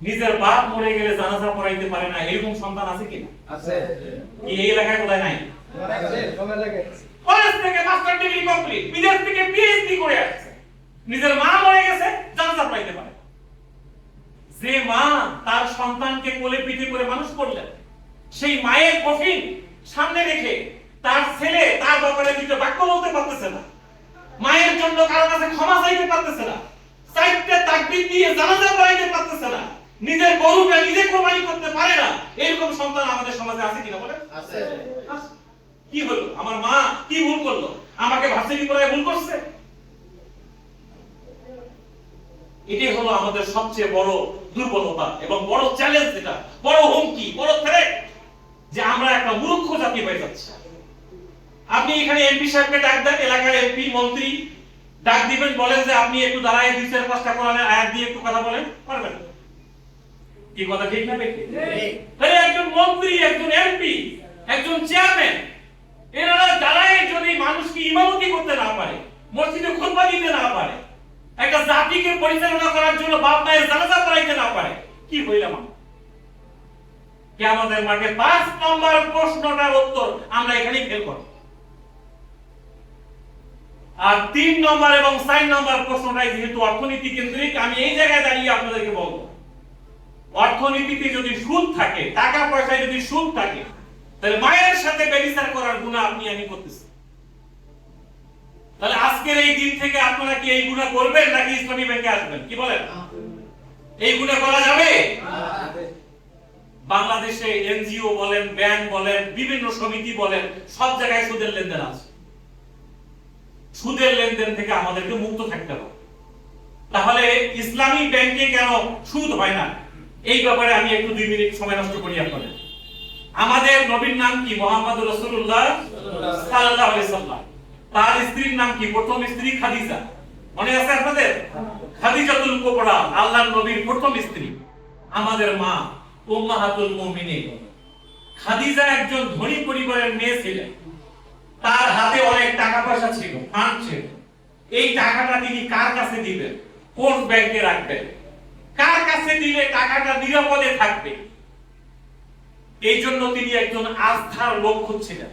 নিজের বাপ মরে গেলে জানাজা পড়াইতে পারে না, এরকম সন্তান আছে কিনা? আছে। কি এই এলাকায় কোথায় নাই? আছে, সব এলাকায়। কলেজ থেকে মাস্টার ডিগ্রি কমপ্লিট, বিদেশ থেকে পিএইচডি করে আসছে, নিজের মা মরে গেছে, জানাজা পড়াইতে পারে। যে মা তার সন্তানকে কোলে পিঠে করে মানুষ করলেন, সেই মায়ের কফিন সামনে রেখে তার ছেলে তার ব্যাপারে দুটো বাক্য বলতে পারতেছে না, মায়ের জন্য কারো কাছে ক্ষমা চাইতে পারতেছে না, 4টা তাকবীর দিয়ে জানাজা পড়াইতে পারতেছে না, নিজের গরুকে নিজে কোরবানি করতে পারে না, এরকম সন্তান আমাদের সমাজে আছে কিনা বলেন? আছে। কি হলো? আমার মা কি ভুল করলো? আমাকে ভার্সিটি পড়ায় ভুল করছে? এটাই হলো আমাদের সবচেয়ে বড় দুর্বলতা এবং বড় চ্যালেঞ্জ, যেটা বড় হুমকি, বড় থ্রেট, যে আমরা একটা মূর্খ জাতি হয়ে যাচ্ছি। আপনি এখানে এমপি সাহেবকে ডাক দেন, এলাকার এমপি মন্ত্রী ডাক দিবেন, বলেন যে আপনি একটু দাঁড়ায় 2-4-5টা কোরআনের আয়াত দিয়ে একটু কথা বলেন, পারবেন? কি কথা ঠিক না ঠিক? তাহলে একজন মন্ত্রী, একজন এমপি, একজন চেয়ারম্যান, এনারা দাঁড়ায় যদি মানুষকে ইমামতি করতে না পারে, মসজিদে খুতবা দিতে না পারে, একটা জাতিকে পরিচালনা করার জন্য বাপ মায়ের জানাজা পড়াইতে না পারে, কি হইলাম আমরা? কিয়ামতের মাঠে 5 নম্বর প্রশ্নটার উত্তর আমরা এখানেই ফেল করব। আর 3 নম্বর এবং 4 নম্বর প্রশ্নটাই যেহেতু অর্থনীতি কেন্দ্রিক, আমি এই জায়গায় দাঁড়িয়ে আপনাদেরকে বলবো, অর্থনীতিতে যদি সুদ থাকে, টাকা পয়সায় যদি সুদ থাকে, তাহলে মায়ের সাথে ব্যভিচার করার গুনাহ আপনি আমি করতেছি। তাহলে আজকের এই দিন থেকে আপনারা কি এই গুনাহ করবেন নাকি ইসলামী ব্যাংকে আসবেন? কি বলেন? এই গুনাহ করা যাবে? বাংলাদেশে এনজিও বলেন, ব্যাংক বলেন, বিভিন্ন সমিতি বলেন, সব জায়গায় সুদের লেনদেন আছে। সুদের লেনদেন থেকে আমাদেরকে মুক্ত থাকতে হবে। তাহলে ইসলামী ব্যাংকে কেন সুদ হয় না, এই ব্যাপারে আমি একটু 2 মিনিট সময় নষ্ট করি আপনাদের। আমাদের নবীর নাম কি? মুহাম্মদুর রাসূলুল্লাহ সাল্লাল্লাহু আলাইহি সাল্লাম। তার স্ত্রীর নাম কি? প্রথম স্ত্রী খাদিজা, মনে আছে আপনাদের? খাদিজাতুল কুবরা, আল্লাহর নবীর প্রথম স্ত্রী, আমাদের মা, উম্মাহাতুল মুমিনিন। খাদিজা একজন ধনী পরিবারের মেয়ে ছিলেন, তার হাতে অনেক টাকা পয়সা ছিল, ফান্ড ছিল। এই টাকাটা তিনি কার কাছে দিবেন? কোন ব্যাংকে রাখবেন? কার কাছে দিলে টাকাটা নিরাপদে থাকবে? এই জন্য তিনি একজন আস্থার লোক খুঁজছিলেন।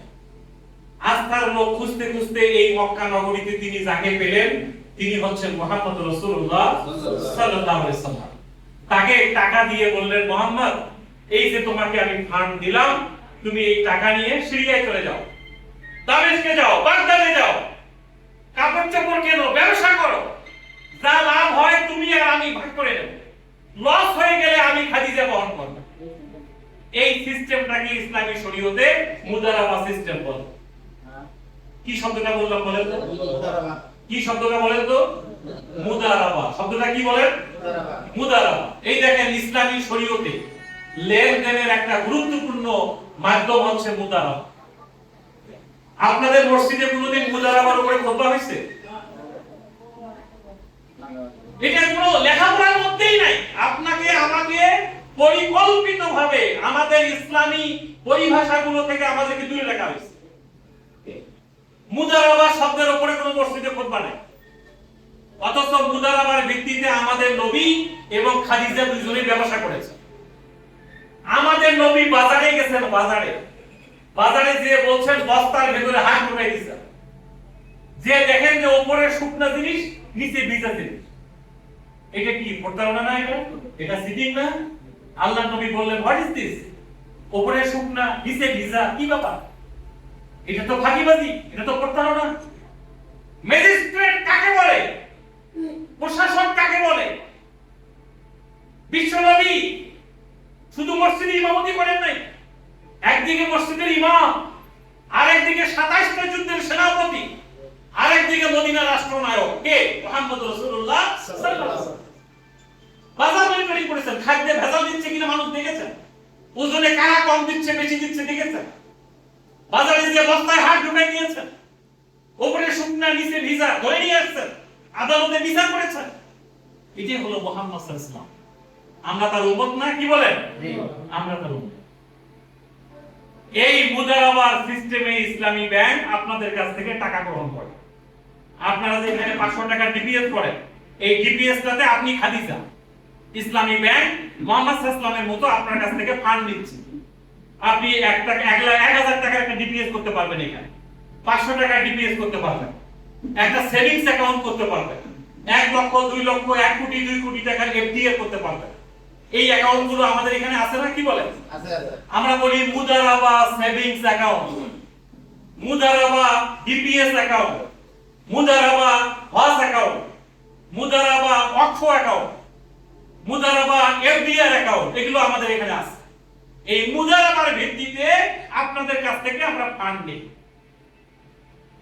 আস্থার লোক খুঁজতে খুঁজতে এই মক্কা নগরীতে তিনি যাকে পেলেন, তিনি হচ্ছেন মুহাম্মদ রাসূলুল্লাহ সাল্লাল্লাহু আলাইহি সাল্লাম। তাকে টাকা দিয়ে বললেন, মুহাম্মদ, এই যে তোমাকে আমি ফান্ড দিলাম, তুমি এই টাকা নিয়ে সিরিয়ায় চলে যাও, দামেস্কে যাও, বাগদাদে যাও, কাপড় চোপড় কেনো, ব্যবসা করো, যা লাভ হয় তুমি আর আমি ভাগ করে নেব, লস হয়ে গেলে আমি খাদিজা বহন করব। এই সিস্টেমটাকে ইসলামী শরীয়তে মুদারাবা সিস্টেম বলে। কি শব্দটা বললাম বলেন তো? কি শব্দটা বলেন তো? মুদারাবা। শব্দটা কি বলেন? মুদারাবা। এই দেখেন ইসলামী শরীয়তে লেনদেনের একটা গুরুত্বপূর্ণ মাধ্যম হচ্ছে মুদারাবা। আপনাদের মসজিদে কোনোদিন মুদারাবার উপরে খুতবা হয়েছে? এটা কোনো লেখাপড়ার মধ্যেই নাই। আপনাকে আমাকে পরিকল্পিতভাবে আমাদের ইসলামী পরিভাষাগুলো থেকে আমাদেরকে দূরে রাখা হয়েছে। মুদারাবা শব্দের উপরে কোনো মসজিদে খুতবা নাই। অথচ মুদারাবার ভিত্তিতে আমাদের নবী এবং খাদিজা দুজনেই ব্যবসা করেছে। আমাদের নবী বাজারে গেছেন, বাজারে যে বলছেন বস্তার ভেতরে হাত ঢুকাই দিয়েছেন, যে দেখেন যে উপরে শুকনা জিনিস নিচে ভিজা জিনিস। এটা কি প্রতারণা না? এটা সিটিং না? আল্লাহর নবী বললেন হোয়াট ইজ দিস? উপরে শুকনা নিচে ভিজা, কি ব্যাপার? এটা তো ফাঁকিবাজি, এটা তো প্রতারণা। ম্যাজিস্ট্রেট কাকে বলে? প্রশাসন কাকে বলে? বিশ্বনবী শুধু মসজিদে ইমামতি করেন নাই, একদিকে মসজিদের ইমাম, আরেকদিকে 27টা যুদ্ধের সেনাপতি, আরেকদিকে মদিনার রাষ্ট্রনায়ক কে? মুহাম্মদ রাসূলুল্লাহ সাল্লাল্লাহু আলাইহি ওয়াসাল্লাম। বাজার মনিটরিং করেছেন, খাদ্যে ভেজাল দিচ্ছে কিনা মানুষ দেখেছেন, ওজনে কারা কম দিচ্ছে বেশি দিচ্ছে দেখেছেন, বাজারে যে বস্তায় হাত ঢুকাই দিয়েছেন, উপরে শুকনা নিচে ভিজা ধরে নিয়ে আসছেন, আদালতে বিচার করেছেন। এটাই হলো মুহাম্মদ সাল্লাল্লাহু আলাইহি ওয়াসাল্লাম। আমরা তার উম্মত না? কি বলেন? আমরা তার উম্মত। এই মুদারাবার সিস্টেমে ইসলামী ব্যাংক আপনাদের কাছ থেকে টাকা গ্রহণ করে। আপনারা যে এখানে 500 টাকা ডিপিএস করেন, এই ডিপিএসটাতে আপনি খাদিজা, ইসলামী ব্যাংক মুহাম্মদ সাল্লাল্লাহু আলাইহি ওয়াসাল্লামের মতো আপনার কাছ থেকে ফান্ড নিচ্ছে। আপনি 1000 টাকা একটা ডিপিএস করতে পারবেন, এখানে 500 টাকা ডিপিএস করতে পারবেন, একটা সেভিংস অ্যাকাউন্ট করতে পারবেন, 1 লক্ষ 2 লক্ষ 1 কোটি 2 কোটি টাকার এফডিআর করতে পারবেন। এই অ্যাকাউন্টগুলো আমাদের এখানে আছে না? কি বলেন? আছে। আমরা বলি মুদারাবা সেভিংস অ্যাকাউন্ট, মুদারাবা ডিপিএস অ্যাকাউন্ট, মুদারাবা হজ অ্যাকাউন্ট, মুদারাবা অক্ষ অ্যাকাউন্ট, মুদারাবা এফডিআর অ্যাকাউন্ট, এগুলো আমাদের এখানে আছে। এই মুদারাবার ভিত্তিতে আপনাদের কাছ থেকে আমরা ফান্ড নিই।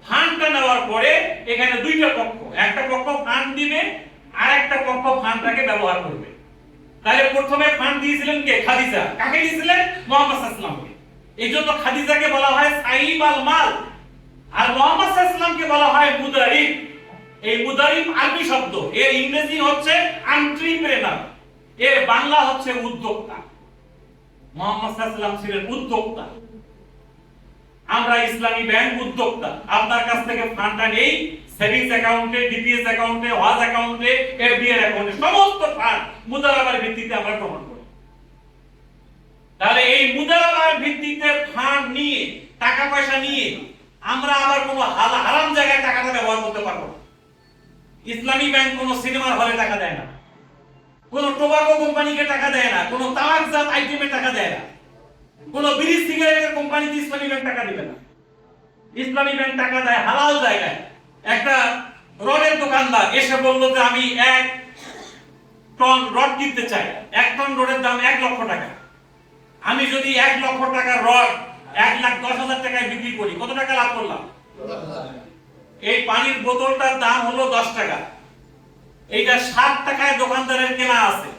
ফান্ডটা নেওয়ার পরে এখানে দুইটা পক্ষ, একটা পক্ষ ফান্ড দিবে আর একটা পক্ষ ফান্ডটাকে ব্যবহার করবে। তাহলে প্রথমে ফান্ড দিয়েছিলেন কে? খাদিজা। কাকে দিয়েছিলেন? মুহাম্মদ সাল্লাল্লাহু আলাইহি ওয়াসাল্লামকে। এইজন্য খাদিজাকে বলা হয় সাইব আল মাল, আর মুহাম্মদ সাল্লাল্লাহু আলাইহি ওয়াসাল্লামকে বলা হয় মুদারিব। এই মুদারিব আরবি শব্দ, এর ইংরেজি হচ্ছে এন্ট্রিপ্রেনার, এর বাংলা হচ্ছে উদ্যোক্তা। মুহাম্মদ সাল্লাল্লাহু আলাইহি ওয়াসাল্লাম ছিলেন উদ্যোক্তা। আমরা ইসলামী ব্যাংক উদ্যোক্তা। আপনার কাছ থেকে ফান্ডটা নেই, সেভিংস অ্যাকাউন্টে, ডিপিএস অ্যাকাউন্টে, ওয়াজ অ্যাকাউন্টে, এফডিআর অ্যাকাউন্টে, সমস্ত ফান্ড মুদারাবার ভিত্তিতে আমরা গ্রহণ করি। তাহলে এই মুদারাবার ভিত্তিতে ফান্ড নিয়ে, টাকা পয়সা নিয়ে আমরা আবার কোনো হারাম জায়গায় টাকাটা ব্যবহার করতে পারবো না। ইসলামী ব্যাংক কোনো সিনেমার হলে টাকা দেয় না, কোনো টোবাকো কোম্পানিকে টাকা দেয় না, কোনো তামাকজাত আইটেমে টাকা দেয় না, কোনো বিড়ি সিগারেটের কোম্পানিতে ইসলামী ব্যাংক টাকা দিবে না। ইসলামী ব্যাংক টাকা দেয় হালাল জায়গায়। একটা রডের দোকানদার এসে বললো যে আমি 1 টন রড কিনতে চাই, 1 টন রডের দাম 1 লক্ষ টাকা। আমি যদি 1 লক্ষ টাকার রড 1,10,000 টাকায় বিক্রি করি, কত টাকা লাভ করলাম? এই পানির বোতলটার দাম হলো 10 টাকা, এইটা 7 টাকায় দোকানদারের কেনা আছে,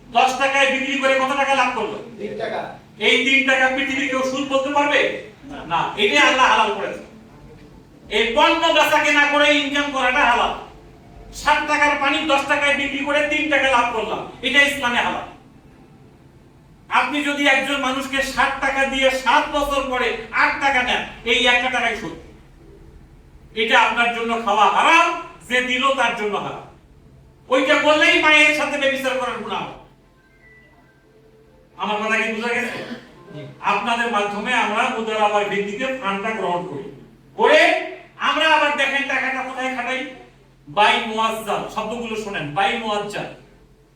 10 টাকায় বিক্রি করে কত টাকা লাভ করলো? 3 টাকা। এই 3 টাকা পৃথিবীর কেউ সুদ বলতে পারবে না। এটাই আল্লাহ হালাল করেছে। এই পণ্য বেচা কেনা করে ইনকাম করাটা হালাল। 7 টাকার পানি 10 টাকায় বিক্রি করে 3 টাকা লাভ করলাম, এটা ইসলামে হালাল। আপনি যদি একজন মানুষকে 60 টাকা দিয়ে 7 বছর পরে 8 টাকা নেন, এই 1 টাকাই সুদ। এটা আপনার জন্য খাওয়া হারাম, যে দিল তার জন্য হারাম। ওইটা বললেই মায়ের সাথে ব্যভিচার করার গুনাহ। আমার কথা কি বুঝা গেছে? আপনাদের মাধ্যমে আমরা মুদারাবার ভিত্তিতে ফান্ডটা গ্রহণ করি, করে আমরা আবার দেখেন টাকাটা কোথায় খাটাই। বাই মুআজ্জাল, শব্দগুলো শুনেন। বাই মুআজ্জাল,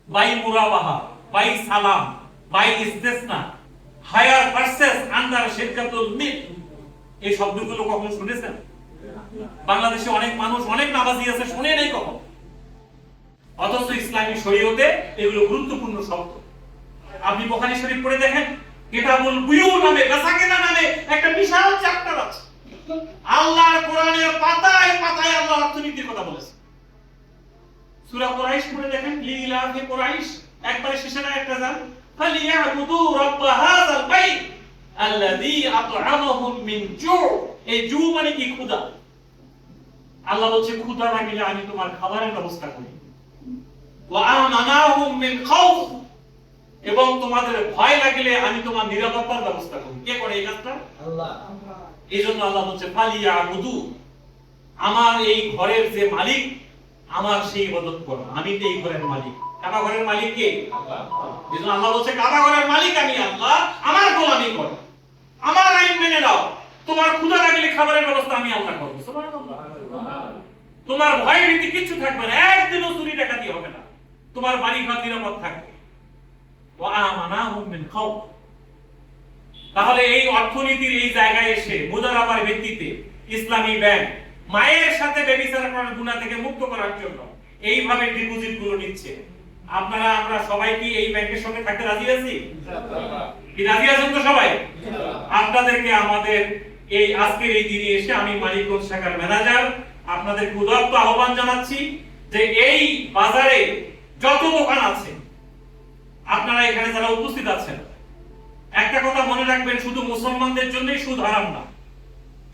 বাই মুরাবাহা, বাই সালাম, বাই ইস্তেসনা, হায়ার পারচেজ আন্ডার শিরকাতুল মিল। এই শব্দগুলো কখন শুনেছেন? বাংলাদেশে অনেক মানুষ, অনেক নামাজি আছে, শুনে নাই কখন। অথচ ইসলামী শরীয়তে এগুলো গুরুত্বপূর্ণ শব্দ। আপনি বুখারী শরীফ পড়ে দেখেন, কিতাবুল বুয়ু নামে, বেচাকেনা নামে একটা বিশাল চ্যাপ্টার আছে। আল্লাহর কোরআনের পাতায় পাতায় আল্লাহ অর্থনীতির কথা বলেছে। সূরা কুরাইশ পড়ে দেখেন, লিইলাফি কুরাইশ একবারে শেষে না একটা যান, ফালিয়াবুদু রাব্ব হাযাল বাইত আল্লাযী আত'আমাহুম মিন জু'। এই জু মানে কি? ক্ষুধা। আল্লাহ বলছে ক্ষুধা লাগলে আমি তোমার খাবারের ব্যবস্থা করি। ওয়া আমানাহুম মিন খাউফ, এবং তোমাদের ভয় লাগলে আমি তোমার নিরাপত্তার ব্যবস্থা করি। কে করে এই কাজটা? আল্লাহ। এইজন্য আল্লাহ বলছে ফালিয়াবুদু, আমার এই ঘরের যে মালিক, আমার সেই ইবাদত করো। আমি তো এই ঘরের মালিক। কাবা ঘরের মালিক কে? আল্লাহ। এইজন্য আল্লাহ বলছে কাবা ঘরের মালিক আমি আল্লাহ, আমার গোলামি করো, আমার আইন মেনে নাও। তোমার ক্ষুধা লাগলে খাবারের ব্যবস্থা আমি আল্লাহ করব। সুবহানাল্লাহ। তোমার ভয় ভীতি কিছু থাকবে না, একদিনও চুরি ডাকাতি হবে না, তোমার বাড়ি ঘর নিরাপদ থাকবে। ওয়া আমানাহুম মিন খাউফ। তাহলে এই অর্থনীতির এই জায়গায় এসে মুদারাবার ভিত্তিতে ইসলামী ব্যাংক মায়ের সাথে ব্যভিচার করার গুনাহ থেকে মুক্ত করার জন্য এইভাবে ডিপোজিট গুলো নিচ্ছে। আপনারা আমরা সবাই কি এই ব্যাংকের সঙ্গে থাকতে রাজি আছি? ইনশাআল্লাহ। কি রাজি আছেন তো সবাই? ইনশাআল্লাহ। আপনাদেরকে আমাদের এই আজকের এই দিনে এসে আমি মানিকগঞ্জ শাখার ম্যানেজার আপনাদের উদাত্ত আহ্বান জানাচ্ছি যে এই বাজারে যত দোকান আছে, আপনারা এখানে যারা উপস্থিত আছেন, একটা কথা মনে রাখবেন, শুধু মুসলমানদের জন্যই সুদ হারাম না,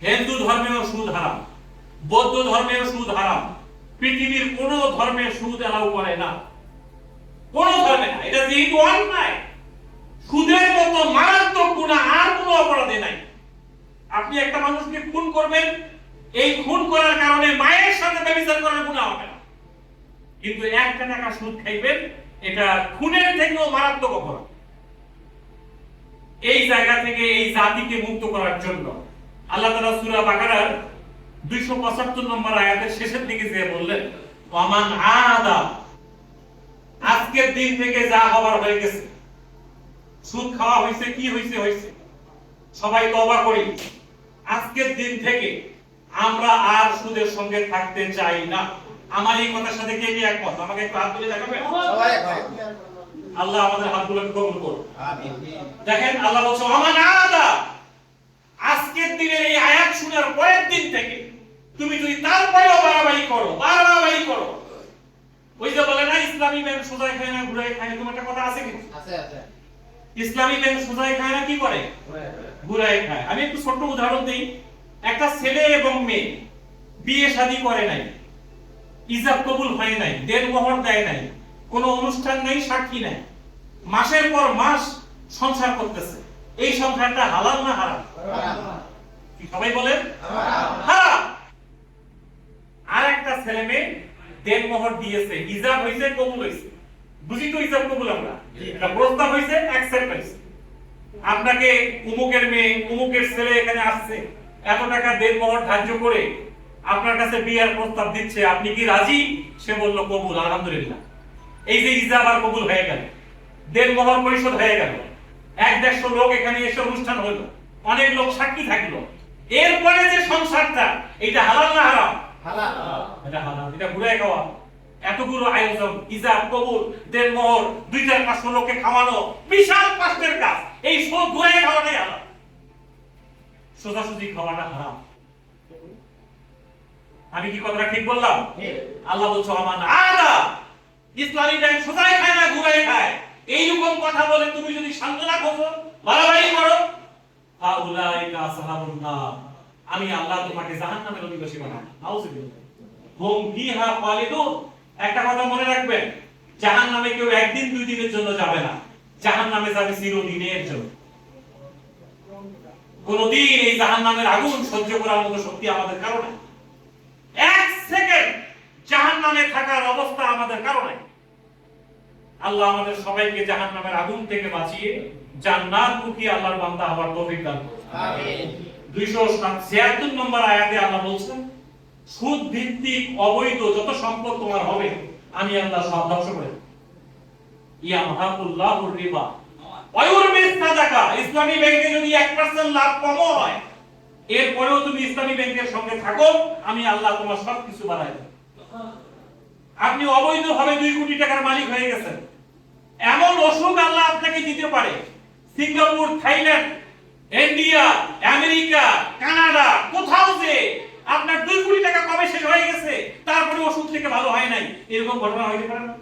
হিন্দু ধর্মেও সুদ হারাম, বৌদ্ধ ধর্মেও সুদ হারাম, পৃথিবীর কোন ধর্মে সুদ এলাও করে না, কোন ধর্মে না। এটা যেহেতু অন্যায়, সুদের মতো মারাত্মক গুনাহ আর কোনো অপরাধে নাই। আপনি একটা মানুষকে খুন করবেন, এই খুন করার কারণে মায়ের সাথে ব্যভিচার করার গুনাহ হবে না, কিন্তু 1 টাকা সুদ খাইবেন, এটা খুনের থেকেও মারাত্মক অপরাধ। এই জায়গা থেকে এই জাতিকে মুক্ত করার জন্য আল্লাহ তাআলা সূরা বাকারার 275 নম্বর আয়াতের শেষের দিকে যে বললেন, ওয়ামান আদা, আজকের দিন থেকে যা হওয়ার হয়ে গেছে, সুদ খাওয়া হয়েছে, কি হয়েছে হয়েছে, সবাই তওবা করি। আজকের দিন থেকে আমরা আর সুদের সঙ্গে থাকতে চাই না। আমার এই কথার সাথে কে কে একমত? আমাকে একটু হাত তুলে দেখাবেন। সবাই একমত। আল্লাহ আমাদের হাতগুলোকে কবুল করুন। আমিন। দেখেন আল্লাহ বলছে ওয়ামান আদা, আজকের দিনের এই আয়াত শোনার পরের দিন থেকে তুমি যদি তারপরেও বাড়াবাড়ি করো, ওই যে বলে না ইসলামী ব্যাংক সোজাই খায় না ঘুরাই খায়, তোমার একটা কথা আছে কি? আছে আছে। ইসলামী ব্যাংক সোজাই খায় না, কি করে? ঘুরাই খায়। আমি একটু ছোট উদাহরণ দেই। একটা ছেলে এবং মেয়ে বিয়ে শাদী করে নাই, ইজাব কবুল হয় নাই, দেনমোহর দেয় নাই, কোনো অনুষ্ঠান নাই, সাক্ষী নাই, মাসের পর মাস সংসার করতেছে। এই সংসারটা হালাল না হারাম? কি সবাই বলেন? হারাম। আর একটা ছেলে মেয়ে দেনমোহর দিয়েছে, ইজাব হইছে, কবুল হইছে। বুঝি তো ইজাব কবুল আমরা, এটা প্রস্তাব হইছে, অ্যাকসেপ্ট হইছে। আপনাকে উমুকের মেয়ে, উমুকের ছেলে এখানে আসছে, এত টাকা দেনমোহর ধার্য করে আপনার কাছে বিয়ের প্রস্তাব দিচ্ছে, আপনি কি রাজি? সে বলল কবুল, আলহামদুলিল্লাহ। এই যে ইজাব আর কবুল হয়ে গেল, দেনমোহর পরিশোধ হয়ে গেল, 1-150 লোক এখানে এসে অনুষ্ঠান হলো, অনেক লোক সাক্ষী থাকলো। এরপরে যে সংসারটা, এটা হালাল না হারাম? হালাল। এটা হালাল। এটা ঘুরে খাওয়া, এতগুলো আয়োজন, ইজাব কবুল, দেনমোহর, 2-4-500 লোককে খাওয়ানো, বিশাল কষ্টের কাজ। এই সব ঘুরে খাওয়াটাই হালাল, সোজাসুজি খাওয়াটা হারাম। আমি কি কথাটা ঠিক বললাম? আল্লাহ বলছে ওয়ামান আদা, ইসলামী ব্যাংক সোজাই খায় না ঘুরাই খায়, এইরকম কথা বলে তুমি যদি সান্ত্বনা খোঁজো, বাড়াবাড়ি করো, ফাউলাইকা আসহাবুন নার, আমি আল্লাহ তোমাকে জাহান্নামের অধিবাসী বানাবো। নাউযুবিল্লাহ। হুম ফিহা খালিদুন। একটা কথা মনে রাখবেন, জাহান্নামে কেউ একদিন 2 দিনের জন্য যাবে না, জাহান্নামে যাবে চিরদিনের জন্য। কোনদিন এই জাহান্নামের আগুন সহ্য করার মতো শক্তি আমাদের কারো নাই। 1 সেকেন্ড জাহান্নামে থাকার অবস্থা আমাদের কারো নাই। আল্লাহ আমাদের সবাইকে জাহান্নামের আগুন থেকে বাঁচিয়ে জান্নাতমুখী আল্লাহর বান্দা হওয়ার তৌফিক দান করুন। আমিন। 276 নম্বর আয়াতে আল্লাহ বলছেন, সুদ ভিত্তিক অবৈধ যত সম্পদ তোমার হবে আমি আল্লাহ সব ধ্বংস করে দেব। ইয়ামহাকুল্লাহুর রিবা ওয়া ইউরবিস সাদাকা। ইসলামী ব্যাংকে যদি 1% লাভ কম হয়, এরপরেও তুমি ইসলামী ব্যাংকের সঙ্গে থাকো, আমি আল্লাহ তোমার সবকিছু বাড়াই দেব। আপনি অবৈধভাবে 2 কোটি টাকার মালিক হয়ে গেছেন, এমন অসুখ আল্লাহ আপনাকে দিতে পারে, Singapore, Thailand, India, America, Canada, কোথাও যে আপনার 2 কোটি টাকা কবে শেষ হয়ে গেছে, তারপরে ওষুধ থেকে ভালো হয় নাই, এরকম ঘটনা হইতে পারে না?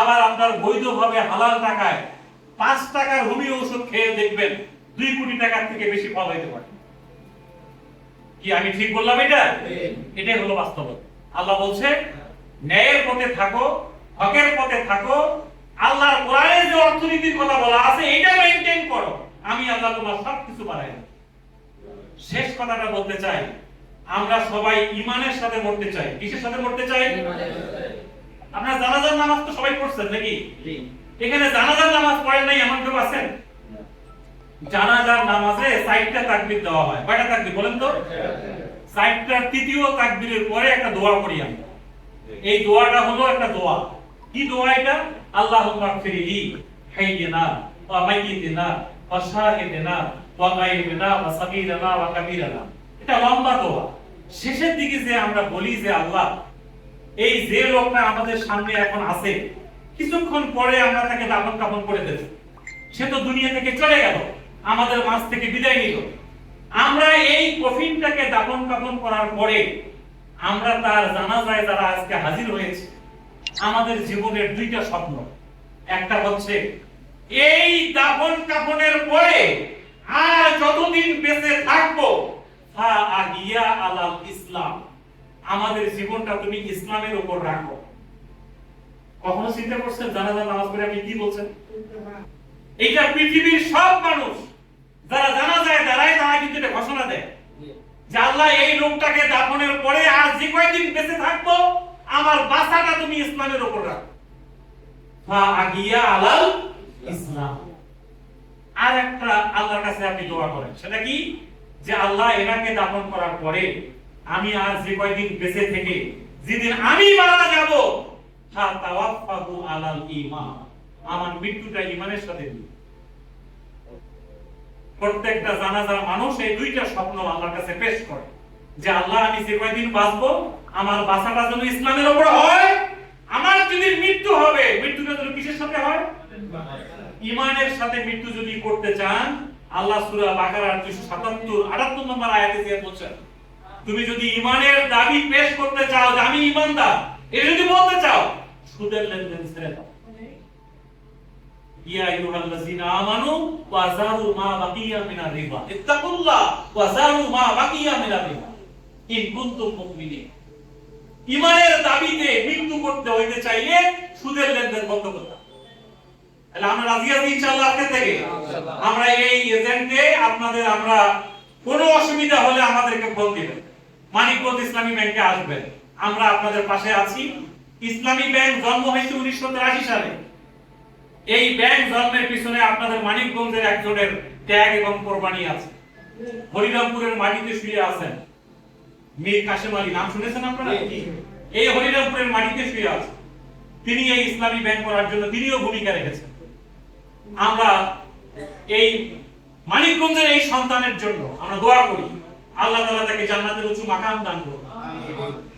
আবার আপনার বৈধভাবে হালাল টাকায় 5 টাকার হোমিও ওষুধ খেয়ে দেখবেন 2 কোটি টাকার থেকে বেশি ফল হইতে পারে। কি আমি ঠিক বললাম? এটাই হলো বাস্তবতা। আল্লাহ বলছে ন্যায়ের পথে থাকো, হকের পথে থাকো, আল্লাহর কোরআনে যে অর্থনীতির কথা বলা আছে এটা মেইনটেইন করো, আমি আল্লাহ তোমার সবকিছু বাড়াই দেব। শেষ কথাটা বলতে চাই, আমরা সবাই ঈমানের সাথে মরতে চাই। কিসের সাথে মরতে চাই? আপনারা জানাজার নামাজ তো সবাই পড়ছেন নাকি? এখানে জানাজার নামাজ পড়েন নাই এমন কেউ আছেন? জানাজার নামাজে 4টা তাকবীর দেওয়া হয়। কয়টা তাকবীর বলেন তো? 4টার তৃতীয় তাকবীরের পরে একটা দোয়া করি আমরা। এই দোয়াটা হলো একটা দোয়া। কি দোয়া এটা? আল্লাহুম্মা গফিরলি হাইয়িনা ওয়া মাইয়িতিনা ওয়া শাহিদিনা ওয়া গায়বিনা ওয়া সাগীরানা ওয়া কাবীরানা। এটা লম্বা দোয়া। শেষের দিকে যে আমরা বলি যে আল্লাহ, এই যে লোকটা আমাদের সামনে এখন আছে, কিছুক্ষণ পরে আমরা তাকে দাফন কাফন করে দেব, সে তো দুনিয়া থেকে চলে গেল, আমাদের মাঝ থেকে বিদায় নিল। আমরা এই কফিনটাকে দাফন কাফন করার পরে আমরা তার জানাজায় যারা আজকে হাজির হয়েছে, আমাদের জীবনের 2টা স্বপ্ন। একটা হচ্ছে এই দাফন কাফনের পরে আর যতদিন বেঁচে থাকবো ফা আহিয়া আলাল ইসলাম, আমাদের জীবনটা তুমি ইসলামের উপর রাখো। কখনো চিন্তা করছেন জানাজা নামাজ পড়ে আপনি কি বলছেন? এইটা পৃথিবীর সব মানুষ যারা জানাজায় দাঁড়ায় তারা কিন্তু এটা ঘোষণা দেয় যে আল্লাহ এই লোকটাকে দাফনের পরে আর যে কয়দিন বেঁচে থাকবো আমার বাসাটা তুমি ইসলামের উপর রাখো। ফা আহিয়া আলাল ইসলাম। আর একটা আল্লাহর কাছে আপনি দোয়া করেন, সেটা কি? যে আল্লাহ এনাকে দাফন করার পরে আমি আর যে কয়দিন বেঁচে থেকে যেদিন আমি মারা যাব হা তাওয়াফাহু আলাল ঈমান, আমার মৃত্যুটা ঈমানের সাথে দিই। প্রত্যেকটা জানাজার মানুষ এই 2টা স্বপ্ন আল্লাহর কাছে পেশ করে যে আল্লাহ আমি যে কয়দিন বাঁচবো আমার বাঁচাটা যেন ইসলামের উপর হয়, আমার যদি মৃত্যু হবে মৃত্যুটা যেন কিসের সাথে হয়? ঈমানের সাথে মৃত্যু যদি করতে চান, আল্লাহ সূরা বাকারার 277-78 নম্বর আয়াতে দিয়ে বলছেন, তুমি যদি ঈমানের দাবি পেশ করতে চাও যে আমি ঈমানদার, এই যদি বলতে চাও, সুদের লেনদেন ছেড়ে দাও। ইয়া আইয়ুহাল্লাযিনা আমানু ওয়া যারু মা বাকিয়া মিনার রিবা ইত্তাকুল্লাহ ওয়া যারু মা বাকিয়া মিনার রিবা ইন কুনতুম মুমিনিন। ঈমানের দাবিতে মৃত্যু করতে হইতে চাইলে সুদের লেনদেন বন্ধ করতে হবে। তাহলে আমরা রাজি আছি ইনশাআল্লাহ আজকে থেকে। আমরা এই এজেন্টে আপনাদের আমরা কোনো অসুবিধা হলে আমাদেরকে ফোন দিবেন, মানিকগঞ্জ ইসলামী ব্যাংকে আসবেন, আমরা আপনাদের পাশে আছি। ইসলামী ব্যাংক জন্ম হয়েছে 1983 সালে। এই ব্যাংক জন্মের পিছনে আপনাদের মানিকগঞ্জের একজনের ত্যাগ এবং কোরবানি আছে। হরিরামপুরের মাটিতে শুয়ে আছেন মীর কাসেম আলী, নাম শুনেছেন আপনারা? এই হরিরামপুরের মাটিতে শুয়ে আছে, তিনি এই ইসলামী ব্যাংক করার জন্য তিনিও ভূমিকা রেখেছেন। আমরা এই মানিকগঞ্জের এই সন্তানের জন্য আমরা দোয়া করি, আল্লাহ তাআলা তাকে জান্নাতের উঁচু মাকাম দান করুন।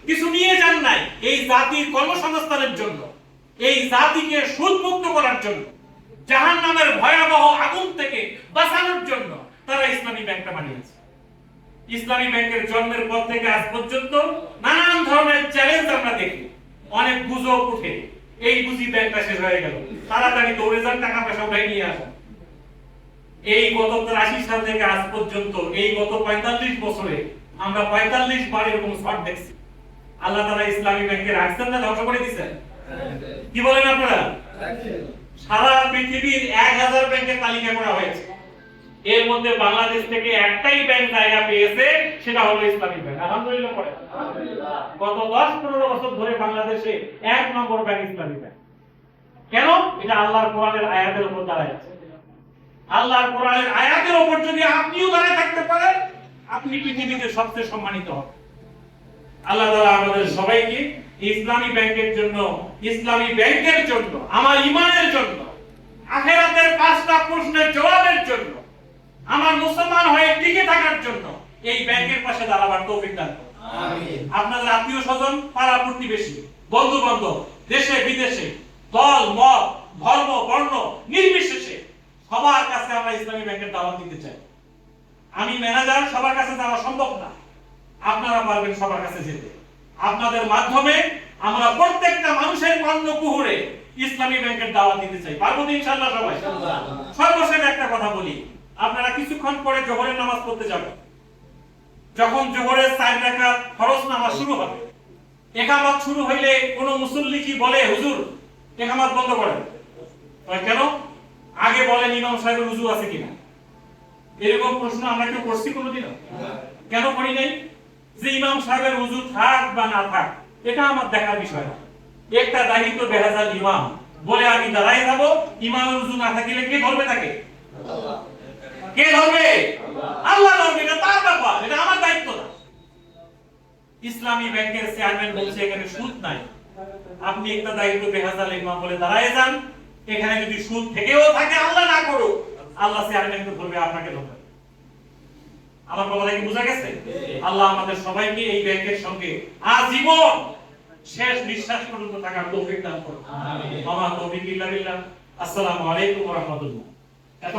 কিছু নিয়ে যান নাই, এই জাতির কর্মসংস্থানের জন্য, এই জাতিকে সুদমুক্ত করার জন্য, জাহান্নামের ভয়াবহ আগুন থেকে বাঁচানোর জন্য তারা ইসলামী ব্যাংকটা বানিয়েছে। ইসলামী ব্যাংকের জন্মের পর থেকে আজ পর্যন্ত নানান ধরনের চ্যালেঞ্জ আমরা দেখি, অনেক গুজব উঠে, এই বুঝি ব্যাংকটা শেষ হয়ে গেল, তাড়াতাড়ি দৌড়ে যান, টাকা পয়সা উঠাই নিয়ে আসেন। এই গত 83 সাল থেকে আজ পর্যন্ত এই গত 45 বছরে আমরা 45 বার এরকম শট দেখছি। আল্লাহ তাআলা ইসলামী ব্যাংকে রাখছেন না ধ্বংস করে দিয়েছেন? কি বলেন আপনারা? সারা পৃথিবীর 1000 ব্যাংকের তালিকা করা হয়েছে, এর মধ্যে বাংলাদেশ থেকে একটাই ব্যাংক জায়গা পেয়েছে, সেটা হলো ইসলামী ব্যাংক। আলহামদুলিল্লাহ পড়ে। গত 10-15 বছর ধরে বাংলাদেশে 1 নম্বর ব্যাংক ইসলামী ব্যাংক। কেন? এটা আল্লাহর কোরআনের আয়াতের উপর দাঁড়ায় আছে। আল্লাহর কোরআনের আয়াতের উপর যদি আপনিও দাঁড়ায় থাকতে পারেন, আপনি পৃথিবীতে সবচেয়ে সম্মানিত হবেন। আল্লাহ তাআলা আমাদের সবাইকে ইসলামী ব্যাংকের জন্য, ইসলামী ব্যাংকের জন্য, আমার ঈমানের জন্য, আখিরাতের 5টা প্রশ্নের জবাবের জন্য, আমার মুসলমান হয়ে টিকে থাকার জন্য এই ব্যাংকের পাশে দাঁড়াবার তৌফিক দান করুন। আমিন। আপনাদের আত্মীয়-স্বজন, পাড়া প্রতিবেশী, বন্ধু-বান্ধব, দেশে বিদেশে, দল মত, ধর্ম বর্ণ নির্বিশেষে সবার কাছে আমরা ইসলামী ব্যাংকের দাওয়াত দিতে চাই। আমি ম্যানেজার, সবার কাছে যাওয়া সম্ভব না। আপনারা পারবেন সবার কাছে যেতে। আপনাদের মাধ্যমে আমরা প্রত্যেকটা মানুষের কর্ণকুহরে ইসলামী ব্যাংকের দাওয়াত দিতে চাই। পারবো তো ইনশাআল্লাহ সবাই? সর্বশেষ একটা কথা বলি, আপনারা কিছুক্ষণ পরে জোহরের নামাজ পড়তে যাবেন। যখন জোহরের 4 রাকাত ফরজ নামাজ শুরু হবে, ইকামত শুরু হইলে কোন মুসল্লি কি বলে, হুজুর ইকামত বন্ধ করেন? কেন? আগে বলেন ইমাম সাহেবের ওযু আছে কিনা। এরকম প্রশ্ন আমরা কেউ করছি কোনোদিন? কেন করি নাই? যে ইমাম সাহেবের ওযু থাক বা না থাক এটা আমার দেখার বিষয় না। একটা দায়িত্ব বেহাজাল ইমাম বলে আমি দাঁড়াই যাব, ইমামের ওযু না থাকলে কে ধরবে তাকে? কে ধরবে? আল্লাহ ধরবে। এটা তার ব্যাপার, এটা আমার দায়িত্ব না। ইসলামী ব্যাংকের চেয়ারম্যান বলছে এখানে সুদ নাই, আপনি একটা দায়িত্ব বেহাজাল ইমাম বলে দাঁড়ায় যান। এখানে যদি সুদ থেকেও থাকে, আল্লাহ না করুক, আল্লাহ চেয়ারম্যানকে ধরবে, আপনাকে ধরবে। আমার কথা কি বোঝা গেছে? আল্লাহ আমাদের সবাইকে এই ব্যাংকের সঙ্গে আজীবন শেষ নিঃশ্বাস পর্যন্ত থাকার তৌফিক দান করুন। আমিন। ওয়া মা তৌফিক ইল্লা বিল্লাহ। আসসালামু আলাইকুম ওয়া রাহমাতুল্লাহ।